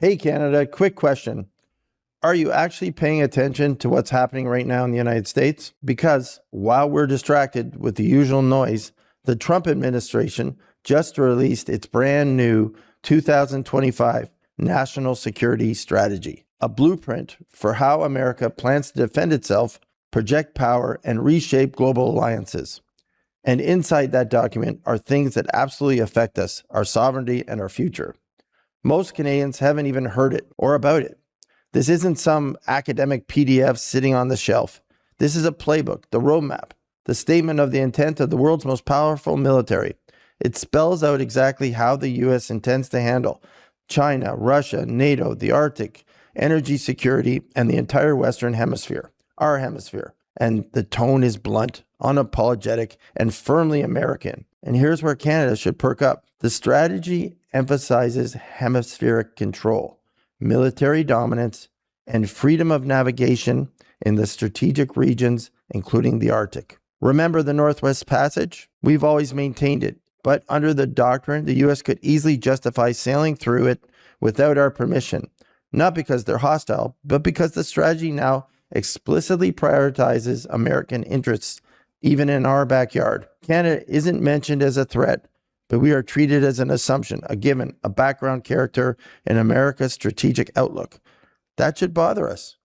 Hey Canada, quick question. Are you actually paying attention to what's happening right now in the United States? Because while we're distracted with the usual noise, the Trump administration just released its brand new 2025 National Security Strategy, a blueprint for how America plans to defend itself, project power, and reshape global alliances. And inside that document are things that absolutely affect us, our sovereignty, and our future. Most Canadians haven't even heard it or about it. This isn't some academic PDF sitting on the shelf. This is a playbook, the roadmap, the statement of the intent of the world's most powerful military. It spells out exactly how the U.S. intends to handle China, Russia, NATO, the Arctic, energy security, and the entire Western Hemisphere, our hemisphere. And the tone is blunt, unapologetic, and firmly American. And here's where Canada should perk up. The strategy emphasizes hemispheric control, military dominance, and freedom of navigation in the strategic regions, including the Arctic. Remember the Northwest Passage? We've always maintained it, but under the doctrine, the U.S. could easily justify sailing through it without our permission, not because they're hostile, but because the strategy now explicitly prioritizes American interests, even in our backyard. Canada isn't mentioned as a threat, but we are treated as an assumption, a given, a background character in America's strategic outlook. That should bother us.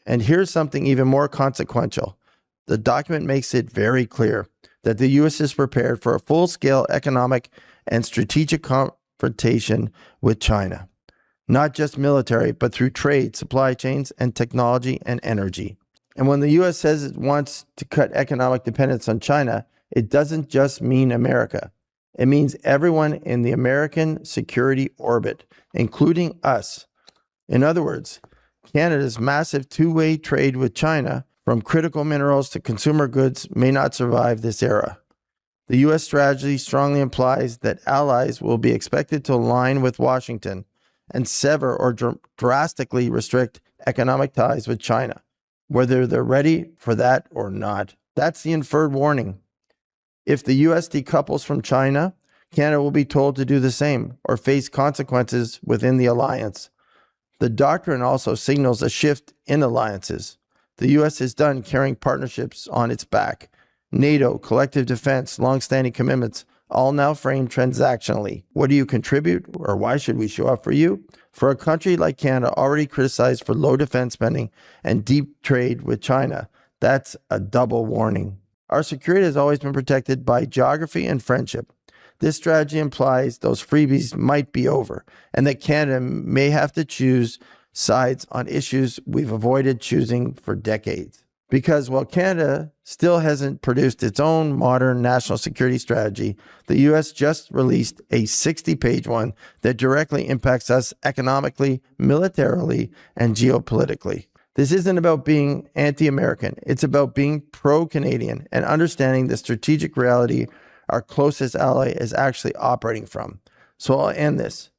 And here's something even more consequential. The document makes it very clear that the U.S. is prepared for a full-scale economic and strategic confrontation with China. Not just military, but through trade, supply chains, and technology and energy. And when the U.S. says it wants to cut economic dependence on China, it doesn't just mean America. It means everyone in the American security orbit, including us. In other words, Canada's massive two-way trade with China, from critical minerals to consumer goods, may not survive this era. The U.S. strategy strongly implies that allies will be expected to align with Washington and sever or drastically restrict economic ties with China, whether they're ready for that or not. That's the inferred warning. If the U.S. decouples from China, Canada will be told to do the same or face consequences within the alliance. The doctrine also signals a shift in alliances. The U.S. is done carrying partnerships on its back. NATO, collective defense, long-standing commitments, all now framed transactionally. What do you contribute, or why should we show up for you? For a country like Canada, already criticized for low defense spending and deep trade with China, that's a double warning. Our security has always been protected by geography and friendship. This strategy implies those freebies might be over, and that Canada may have to choose sides on issues we've avoided choosing for decades. Because while Canada still hasn't produced its own modern national security strategy, the U.S. just released a 60-page one that directly impacts us economically, militarily, and geopolitically. This isn't about being anti-American. It's about being pro-Canadian and understanding the strategic reality our closest ally is actually operating from. So I'll end this.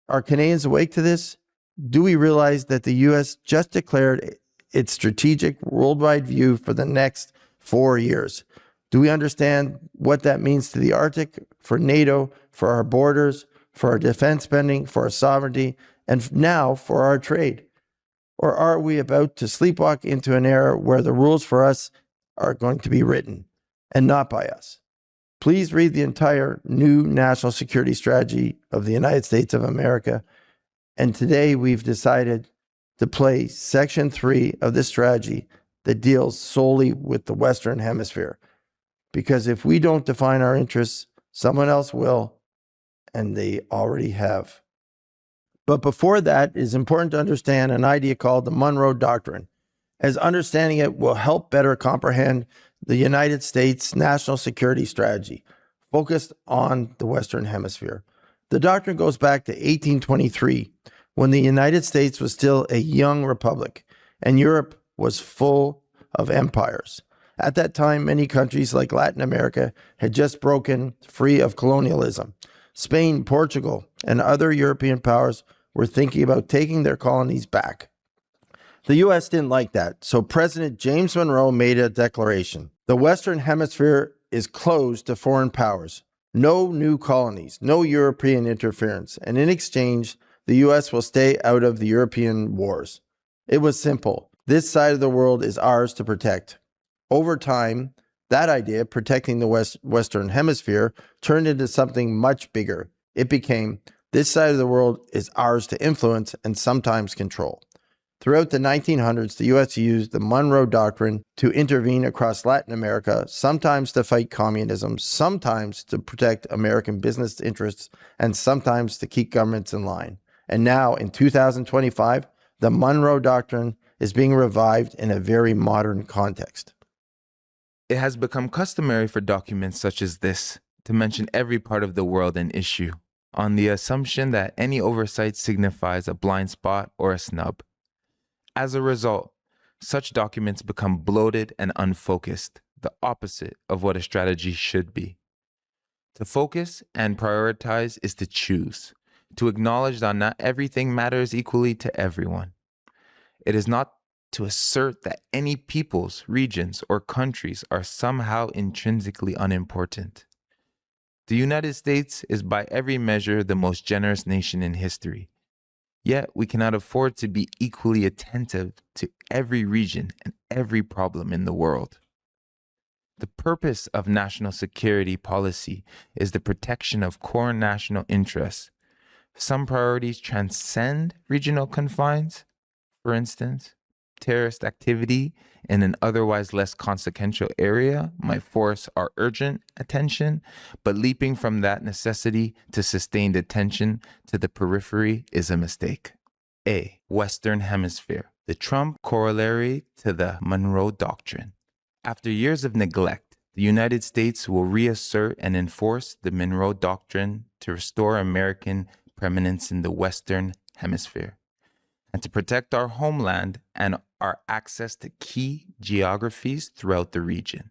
Are Canadians awake to this? Do we realize that the U.S. just declared its strategic worldwide view for the next 4 years? Do we understand what that means to the Arctic, for NATO, for our borders, for our defense spending, for our sovereignty, and now for our trade? Or are we about to sleepwalk into an era where the rules for us are going to be written and not by us? Please read the entire new national security strategy of the United States of America. And today we've decided to play Section 3 of this strategy that deals solely with the Western Hemisphere. Because if we don't define our interests, someone else will, and they already have. But before that, it is important to understand an idea called the Monroe Doctrine, as understanding it will help better comprehend the United States national security strategy focused on the Western Hemisphere. The doctrine goes back to 1823, when the United States was still a young republic and Europe was full of empires. At that time, many countries like Latin America had just broken free of colonialism. Spain, Portugal, and other European powers were thinking about taking their colonies back. The U.S. didn't like that, so President James Monroe made a declaration. The Western Hemisphere is closed to foreign powers. No new colonies, no European interference, and in exchange, the US will stay out of the European wars. It was simple. This side of the world is ours to protect. Over time, that idea, protecting the Western Hemisphere, turned into something much bigger. It became, this side of the world is ours to influence and sometimes control. Throughout the 1900s, the U.S. used the Monroe Doctrine to intervene across Latin America, sometimes to fight communism, sometimes to protect American business interests, and sometimes to keep governments in line. And now, in 2025, the Monroe Doctrine is being revived in a very modern context. It has become customary for documents such as this to mention every part of the world and issue, on the assumption that any oversight signifies a blind spot or a snub. As a result, such documents become bloated and unfocused, the opposite of what a strategy should be. To focus and prioritize is to choose, to acknowledge that not everything matters equally to everyone. It is not to assert that any peoples, regions, or countries are somehow intrinsically unimportant. The United States is by every measure the most generous nation in history. Yet we cannot afford to be equally attentive to every region and every problem in the world. The purpose of national security policy is the protection of core national interests. Some priorities transcend regional confines. For instance, terrorist activity in an otherwise less consequential area might force our urgent attention, but leaping from that necessity to sustained attention to the periphery is a mistake. A. Western Hemisphere, the Trump corollary to the Monroe Doctrine. After years of neglect, the United States will reassert and enforce the Monroe Doctrine to restore American preeminence in the Western Hemisphere, and to protect our homeland and our access to key geographies throughout the region.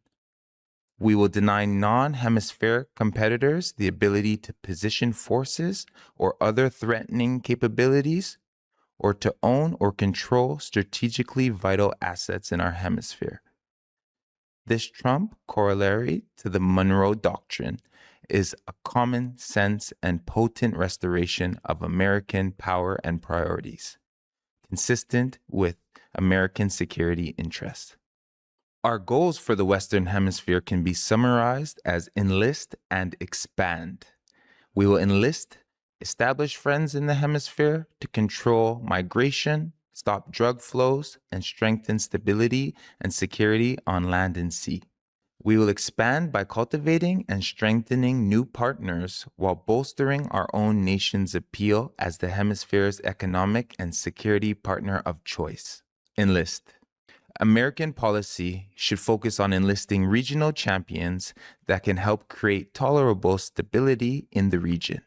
We will deny non-hemispheric competitors the ability to position forces or other threatening capabilities, or to own or control strategically vital assets in our hemisphere. This Trump corollary to the Monroe Doctrine is a common sense and potent restoration of American power and priorities, consistent with American security interests. Our goals for the Western Hemisphere can be summarized as enlist and expand. We will enlist established friends in the hemisphere to control migration, stop drug flows, and strengthen stability and security on land and sea. We will expand by cultivating and strengthening new partners while bolstering our own nation's appeal as the hemisphere's economic and security partner of choice. Enlist. American policy should focus on enlisting regional champions that can help create tolerable stability in the region,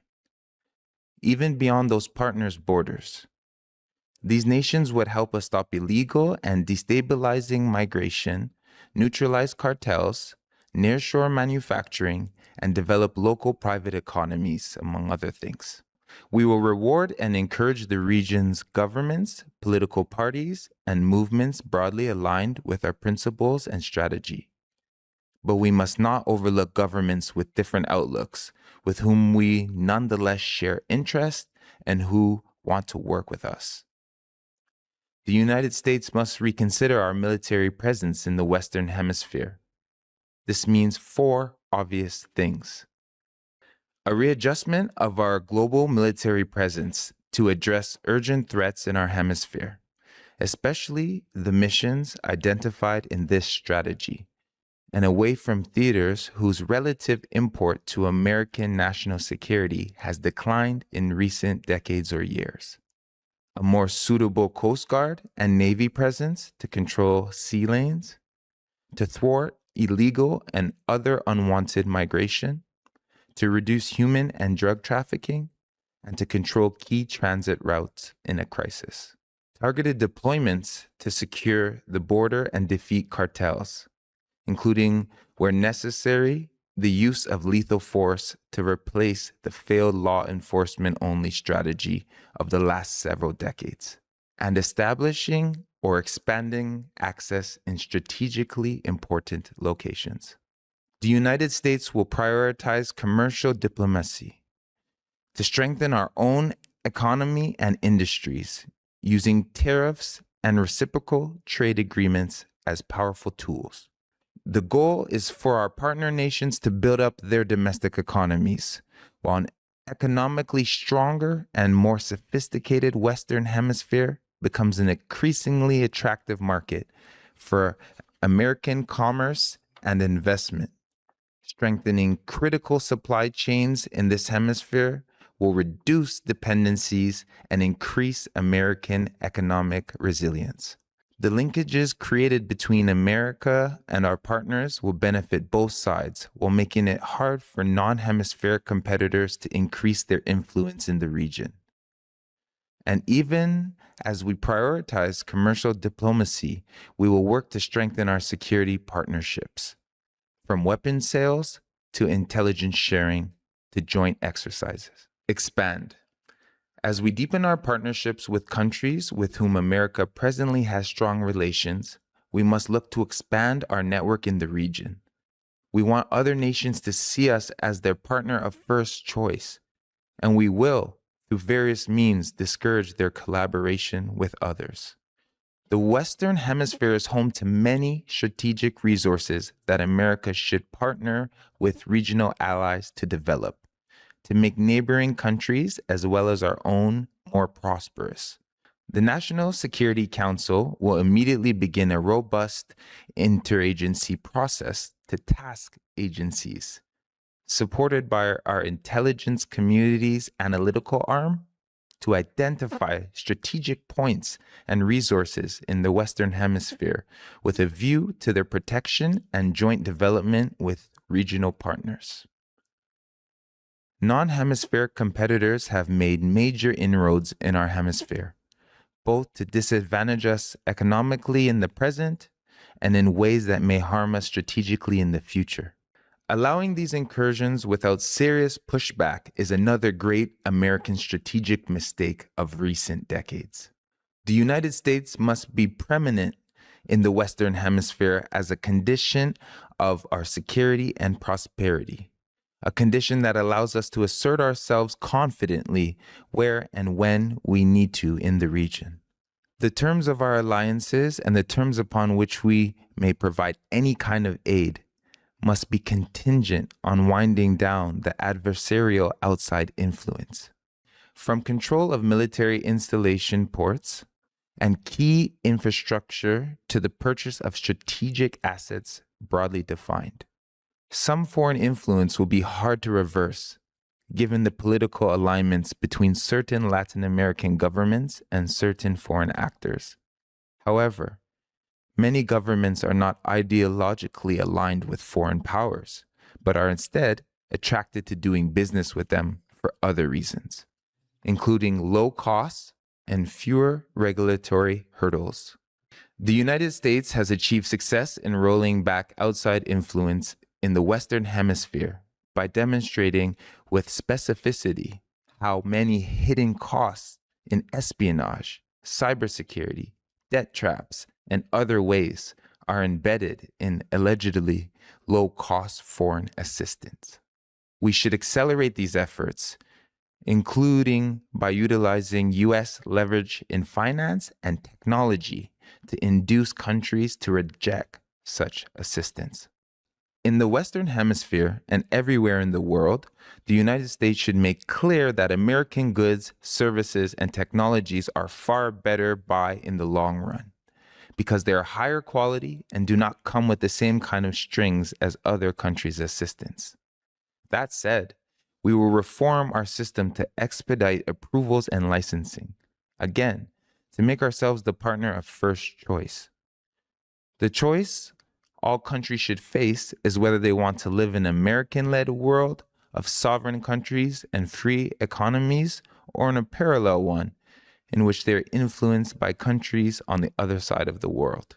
even beyond those partners' borders. These nations would help us stop illegal and destabilizing migration, neutralize cartels, nearshore manufacturing, and develop local private economies, among other things. We will reward and encourage the region's governments, political parties, and movements broadly aligned with our principles and strategy. But we must not overlook governments with different outlooks, with whom we nonetheless share interest and who want to work with us. The United States must reconsider our military presence in the Western Hemisphere. This means 4 obvious things. A readjustment of our global military presence to address urgent threats in our hemisphere, especially the missions identified in this strategy, and away from theaters whose relative import to American national security has declined in recent decades or years. A more suitable Coast Guard and Navy presence to control sea lanes, to thwart illegal and other unwanted migration, to reduce human and drug trafficking, and to control key transit routes in a crisis. Targeted deployments to secure the border and defeat cartels, including, where necessary, the use of lethal force to replace the failed law enforcement-only strategy of the last several decades, and establishing or expanding access in strategically important locations. The United States will prioritize commercial diplomacy to strengthen our own economy and industries, using tariffs and reciprocal trade agreements as powerful tools. The goal is for our partner nations to build up their domestic economies, while an economically stronger and more sophisticated Western Hemisphere becomes an increasingly attractive market for American commerce and investment. Strengthening critical supply chains in this hemisphere will reduce dependencies and increase American economic resilience. The linkages created between America and our partners will benefit both sides while making it hard for non-hemispheric competitors to increase their influence in the region. And even as we prioritize commercial diplomacy, we will work to strengthen our security partnerships, from weapons sales to intelligence sharing to joint exercises. Expand. As we deepen our partnerships with countries with whom America presently has strong relations, we must look to expand our network in the region. We want other nations to see us as their partner of first choice, and we will, through various means, discourage their collaboration with others. The Western Hemisphere is home to many strategic resources that America should partner with regional allies to develop, to make neighboring countries as well as our own more prosperous. The National Security Council will immediately begin a robust interagency process to task agencies, supported by our intelligence community's analytical arm, to identify strategic points and resources in the Western Hemisphere with a view to their protection and joint development with regional partners. Non-hemispheric competitors have made major inroads in our hemisphere, both to disadvantage us economically in the present and in ways that may harm us strategically in the future. Allowing these incursions without serious pushback is another great American strategic mistake of recent decades. The United States must be preeminent in the Western Hemisphere as a condition of our security and prosperity, a condition that allows us to assert ourselves confidently where and when we need to in the region. The terms of our alliances and the terms upon which we may provide any kind of aid must be contingent on winding down the adversarial outside influence. From control of military installation ports and key infrastructure to the purchase of strategic assets broadly defined. Some foreign influence will be hard to reverse, given the political alignments between certain Latin American governments and certain foreign actors. However, many governments are not ideologically aligned with foreign powers, but are instead attracted to doing business with them for other reasons, including low costs and fewer regulatory hurdles. The United States has achieved success in rolling back outside influence in the Western Hemisphere by demonstrating with specificity how many hidden costs in espionage, cybersecurity, debt traps, and other ways are embedded in allegedly low-cost foreign assistance. We should accelerate these efforts, including by utilizing U.S. leverage in finance and technology to induce countries to reject such assistance. In the Western Hemisphere and everywhere in the world, the United States should make clear that American goods, services, and technologies are far better buy in the long run, because they are higher quality and do not come with the same kind of strings as other countries' assistance. That said, we will reform our system to expedite approvals and licensing, again, to make ourselves the partner of first choice. The choice all countries should face is whether they want to live in an American-led world of sovereign countries and free economies, or in a parallel one in which they are influenced by countries on the other side of the world.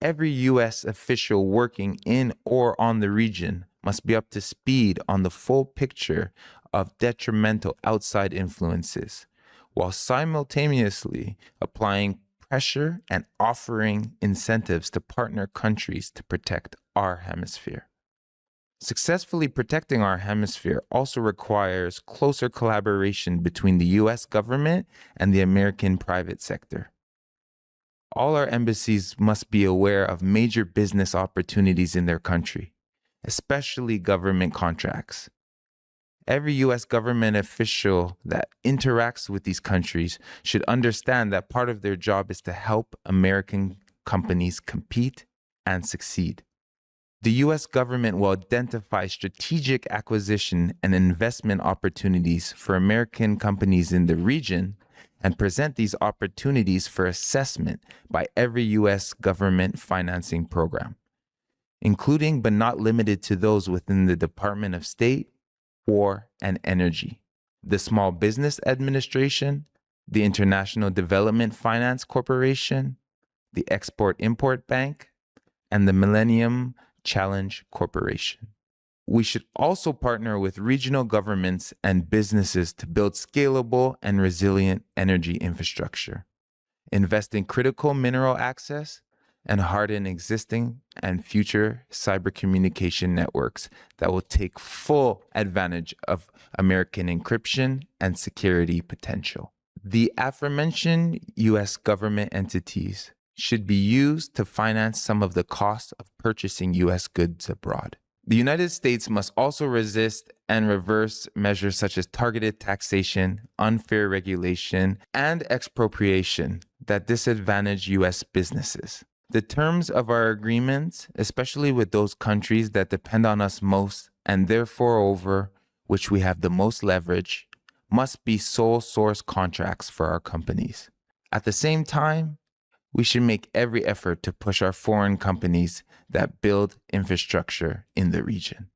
Every U.S. official working in or on the region must be up to speed on the full picture of detrimental outside influences, while simultaneously applying pressure and offering incentives to partner countries to protect our hemisphere. Successfully protecting our hemisphere also requires closer collaboration between the U.S. government and the American private sector. All our embassies must be aware of major business opportunities in their country, especially government contracts. Every U.S. government official that interacts with these countries should understand that part of their job is to help American companies compete and succeed. The U.S. government will identify strategic acquisition and investment opportunities for American companies in the region and present these opportunities for assessment by every U.S. government financing program, including but not limited to those within the Department of State, War, and Energy, the Small Business Administration, the International Development Finance Corporation, the Export-Import Bank, and the Millennium Challenge Corporation. We should also partner with regional governments and businesses to build scalable and resilient energy infrastructure, invest in critical mineral access, and harden existing and future cyber communication networks that will take full advantage of American encryption and security potential. The aforementioned U.S. government entities should be used to finance some of the costs of purchasing U.S. goods abroad. The United States must also resist and reverse measures such as targeted taxation, unfair regulation, and expropriation that disadvantage U.S. businesses. The terms of our agreements, especially with those countries that depend on us most and therefore over which we have the most leverage, must be sole source contracts for our companies. At the same time, we should make every effort to push our foreign companies that build infrastructure in the region.